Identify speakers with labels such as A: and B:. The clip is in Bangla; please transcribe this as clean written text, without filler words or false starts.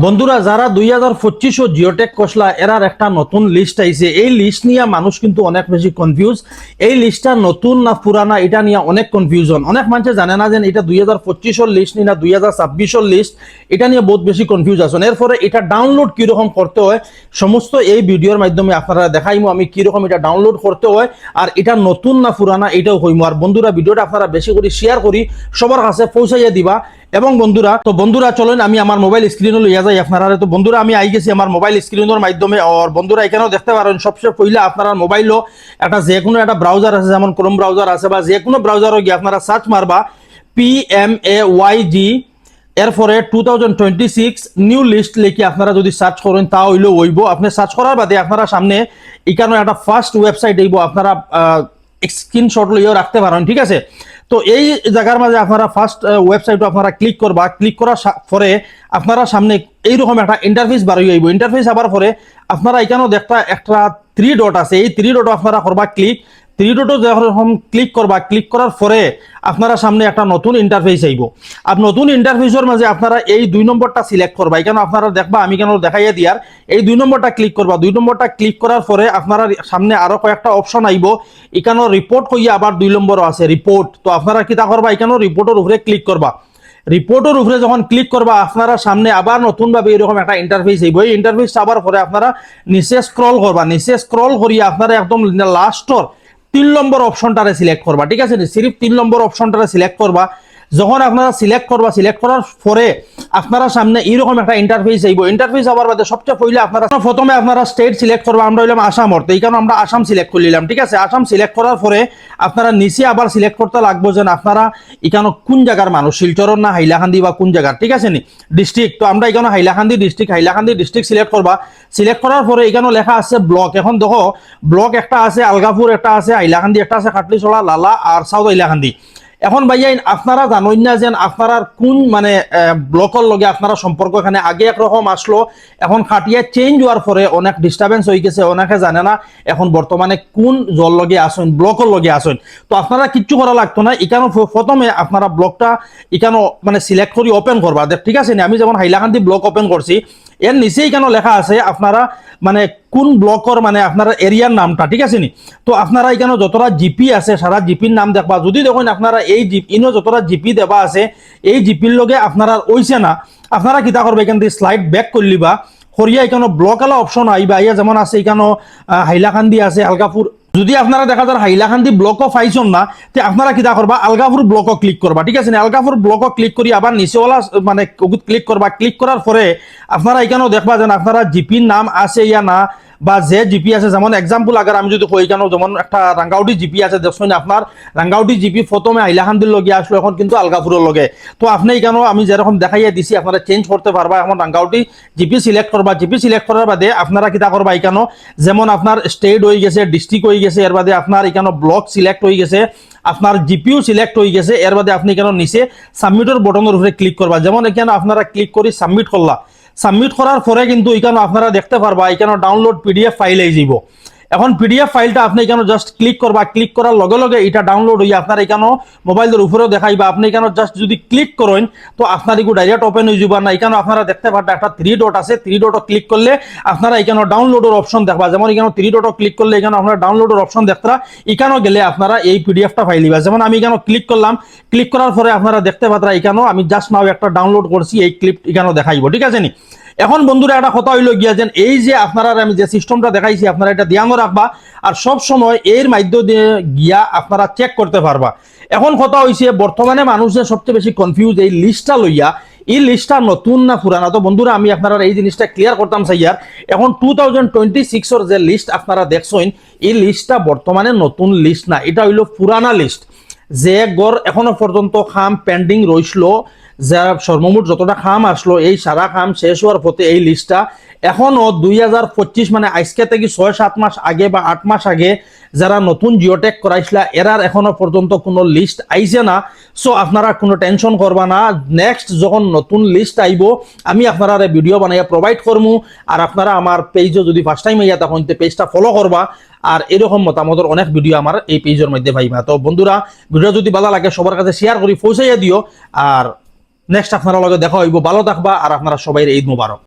A: বন্ধুরা যারা 2025 জিওটেক কসলা এরার একটা নতুন লিস্ট আইছে, এই লিস্ট নিয়ে মানুষ কিন্তু অনেক বেশি কনফিউজ। এই লিস্টটা নতুন না পুরানা এটা নিয়ে অনেক কনফিউশন। অনেক মানুষ জানে না যে এটা 2025 লিস্ট নি না 2026 লিস্ট, এটা নিয়ে বহুত বেশি কনফিউজ আছেন। এরপরে এটা ডাউনলোড কিরকম করতে হয় সমস্ত এই ভিডিওর মাধ্যমে আপনারা দেখাইমু আমি কিরকম এটা ডাউনলোড করতে হয়, আর এটা নতুন না পুরানা এটাও কইমু। আর বন্ধুরা ভিডিওটা আপনারা বেশি করে শেয়ার করি সবার কাছে পৌঁছাইয়া দিবা। এবং বন্ধুরা চলেন আমি আমার মোবাইল স্ক্রিনে লইয়া যাই আপনারা। তো বন্ধুরা আমি আই গেছি আমার মোবাইল স্ক্রিনের মাধ্যমে। আর বন্ধুরা এখানেও দেখতে পারেন সবচেয়ে পহিলা আপনারা মোবাইলও একটা যে কোনো একটা ব্রাউজার আছে, যেমন ক্রোম ব্রাউজার আছে বা যে কোনো ব্রাউজারও গিয়ে আপনারা সার্চ মারবা PMAYG এরপরে 2026 নিউ লিস্ট লিখে আপনারা যদি সার্চ করেন তা হইলেও হইব। আপনি সার্চ করার বাদে আপনারা সামনে এখানে একটা ফার্স্ট ওয়েবসাইট আইব, আপনারা স্ক্রিনশট লইয়াও রাখতে পারেন, ঠিক আছে। তো এই জায়গার মাঝে আপনারা ফার্স্ট ওয়েবসাইটে আপনারা ক্লিক করবা। ক্লিক করার পরে আপনারা সামনে এইরকম একটা ইন্টারফেস বার হয়ে যাইব। ইন্টারফেস আবার পরে আপনারা এখানেও দেখতে একটা 3 ডট আছে, এই 3 ডট আপনারা করবা ক্লিক। 3 ডটও যখন ক্লিক করবা, ক্লিক করার পরে আপনারা সামনে একটা নতুন ইন্টারফেস আইব। আর নতুন ইন্টারফেসের মাঝে আপনারা এই 2 নম্বরটা সিলেক্ট করবা। এখানে আপনারা দেখবা আমি কেন দেখাইয়া দিয়ার, এই 2 নম্বরটা ক্লিক করবা। 2 নম্বরটা ক্লিক করার পরে আপনারা সামনে আরো কয়েকটা অপশন আইব। এখানেও রিপোর্ট হইয়া আবার 2 নম্বরও আছে রিপোর্ট। তো আপনারা কিতা করবা, এখানেও রিপোর্টের উপরে ক্লিক করবা। রিপোর্টের উপরে যখন ক্লিক করবা আপনারা সামনে আবার নতুন ভাবে এরকম একটা ইন্টারফেস আইব। এই ইন্টারফেস আবার পরে আপনারা নিচে স্ক্রল করবা। নিচে স্ক্রল করিয়া আপনারা একদম লাস্টর 3 নম্বর অপশনটারে সিলেক্ট করবা, ঠিক আছে। সিরিফ 3 নম্বর অপশনটারে সিলেক্ট করবা। যখন আপনারা সিলেক্ট করবা, সিলেক্ট করার পরে আপনারা সামনে এইরকম একটা ইন্টারফেস আইব। ইন্টারফেস আবার বাদে সবচেয়ে পहिले আপনারা প্রথমে আপনারা স্টেট সিলেক্ট করবা। আমরা হইলাম আসাম, অর্থ এই কারণে আমরা আসাম সিলেক্ট করে নিলাম, ঠিক আছে। আসাম সিলেক্ট করার পরে আপনারা নিচে আবার সিলেক্ট করতে লাগবো যে আপনারা এখানে কোন জায়গার মানুষ, শিলচর না হাইলাকান্দি বা কোন জায়গার, ঠিক আছে নি ডিস্ট্রিক্ট। তো আমরা এখানে হাইলাকান্দি ডিস্ট্রিক্ট সিলেক্ট করবা। সিলেক্ট করার পরে এখানে লেখা আছে ব্লক। এখন দেখো ব্লক একটা আছে আলগাপুর, একটা আছে হাইলাকান্দি, একটা আছে খাটলিছড়া, লালা আর সাউথ হাইলাকান্দি। এখন ভাইয়া আপনারা জানেন না যে আপনারা কোন মানে ব্লকের লগে আপনারা সম্পর্ক, এখানে আগে একরকম আসলো, এখন খাটিয়া চেঞ্জ হওয়ার পরে অনেক ডিস্টার্বেন্স হয়ে গেছে, অনেকে জানে না এখন বর্তমানে কোন জল লগে আসেন, ব্লকের লগে আসেন। তো আপনারা কিচ্ছু করা লাগতো না, এখানে প্রথমে আপনারা ব্লকটা এখানে মানে সিলেক্ট করে ওপেন করবা, ঠিক আছে। আমি যেমন হাইলাকান্দি ব্লক ওপেন করছি, এর নিচেই কেন লেখা আছে আপনারা মানে কোন ব্লকর মানে আপনারা এরিয়ার নামটা, ঠিক আছে নি। তো আপনারা এখানে যতটা জিপি আছে সারা জিপির নাম দেখবা। যদি দেখুন আপনারা এই ইনো যতটা জিপি দেবা আছে এই জিপির লগে আপনারা ওইছে না, আপনারা কিতা করবে এখান থেকে স্লাইড ব্যাক করলিবা। হরিয়া এখানে ব্লক এলা অপশন আইবা। আইয়া যেমন আছে এখানে হাইলাকান্দি আছে, আলগাপুর। যদি আপনারা দেখা যায় হাইলাকান্দি ব্লকও পাইছেন না, তে আপনারা কিতা করবা আলগাপুর ব্লকও ক্লিক করবা, ঠিক আছে। আলগাপুর ব্লকও ক্লিক করি আবার নিচেওয়ালা মানে ক্লিক করবা। ক্লিক করার পরে আপনারা এখানেও দেখবা যেন আপনারা জিপির নাম আছে ইয়া না, বা যে জিপি আছে। যেমন এক্সাম্পল আগে আমি যদি কই কেন, যেমন একটা রাঙ্গাউটি জিপি আছে, দেখছেন আপনার রাঙ্গাউটি জিপি প্রথমে হাইলাকান্দির লগে আসলো, এখন কিন্তু আলগাপুরের লগে। তো আপনি কেন আমি যেরকম দেখাইয়া দিছি আপনারা চেঞ্জ করতে পারবা। এখন রাঙ্গাউটি জিপি সিলেক্ট করবা। জিপি সিলেক্ট করার বাদে আপনারা কিতা করবা, এখানে যেমন আপনার স্টেট হয়ে গেছে, ডিস্ট্রিক্ট হয়ে গেছে, এর বাদে আপনার এখানে ব্লক সিলেক্ট হয়ে গেছে, আপনার জিপিও সিলেক্ট হয়ে গেছে। এর বাদে আপনি এখানে নিচে সাবমিটের বটনের উপরে ক্লিক করবা। যেমন এখানে আপনারা ক্লিক করে সাবমিট করলা। সাবমিট করার পরে কিন্তু এখানে আপনারা দেখতে পারবা এখানে ডাউনলোড পিডিএফ ফাইল এই যাব। এখন পিডিএফ ফাইলটা আপনি এখানে জাস্ট ক্লিক করবা। ক্লিক করার লগে লগে এটা ডাউনলোড হইয়া আপনার এখানে মোবাইলের উপরেও দেখাইবা। আপনি এখানে জাস্ট যদি ক্লিক করেন তো আপনার এগুলো ডাইরেক্ট ওপেন হয়ে যাবা না। এখানে আপনারা দেখতে পারবেন একটা 3 ডট আছে, 3 ডটও ক্লিক করলে আপনারা এখানে ডাউনলোডের অপশন দেখবা। যেমন এখানে 3 ডটও ক্লিক করলে এখানে আপনারা ডাউনলোডের অপশন দেখতরা, এখানেও গেলে আপনারা এই পিডিএফটা ফাইল দিবা। যেমন আমি এখানে ক্লিক করলাম, ক্লিক করার পরে আপনারা দেখতে পারবেন এখানেও আমি জাস্ট নাও একটা ডাউনলোড করছি, এই ক্লিপ এখানেও দেখাইব, ঠিক আছে নি। এখন বন্ধুরা একটা কথা হইল গিয়া যে এই যে আপনারা আমি যে সিস্টেমটা দেখাইছি আপনারা এটা ধ্যানও রাখবা, আর সব সময় এর মাধ্যমে গিয়া আপনারা চেক করতে পারবা। এখন কথা হইছে বর্তমানে মানুষের সবচেয়ে বেশি কনফিউজ এই লিস্টটা লইয়া, এই লিস্টটা নতুন না পুরানা। তো বন্ধুরা আমি আপনারা এই জিনিসটা ক্লিয়ার করতাম চাইয়ার। এখন 2026 যে লিস্ট আপনারা দেখছেন এই লিস্টটা বর্তমানে নতুন লিস্ট না, এটা হইল পুরানা লিস্ট। যে গড় এখনো পর্যন্ত খাম পেন্ডিং রইছিল, যা সর্বমোট যতটা খাম আসলো এই সারা খাম শেষ হওয়ার পথে এই লিস্টটা এখনো 2025 মানে আজকে থেকে 6-7 মাস আগে বা 8 মাস আগে যারা নতুন জিওটেক করাইছিল এরার এখনো পর্যন্ত কোনো লিস্ট আইছে না। সো আপনারা কোনো টেনশন করবা না, নেক্সট যখন নতুন লিস্ট আইব আমি আপনারা ভিডিও বানাইয়া প্রোভাইড করবো। আর আপনারা আমার পেজও যদি ফার্স্ট টাইম আইয়া তখন পেজটা ফলো করবা। আর এরকম মতামতের অনেক ভিডিও আমার এই পেজের মধ্যে পাইবা। তো বন্ধুরা ভিডিও যদি ভালো লাগে সবার কাছে শেয়ার করি পৌঁছাইয়া দিও। আর নেক্সট আপনারা লগে দেখা হইব। ভালো থাকবা আর আপনারা সবাই ঈদ মুবারক।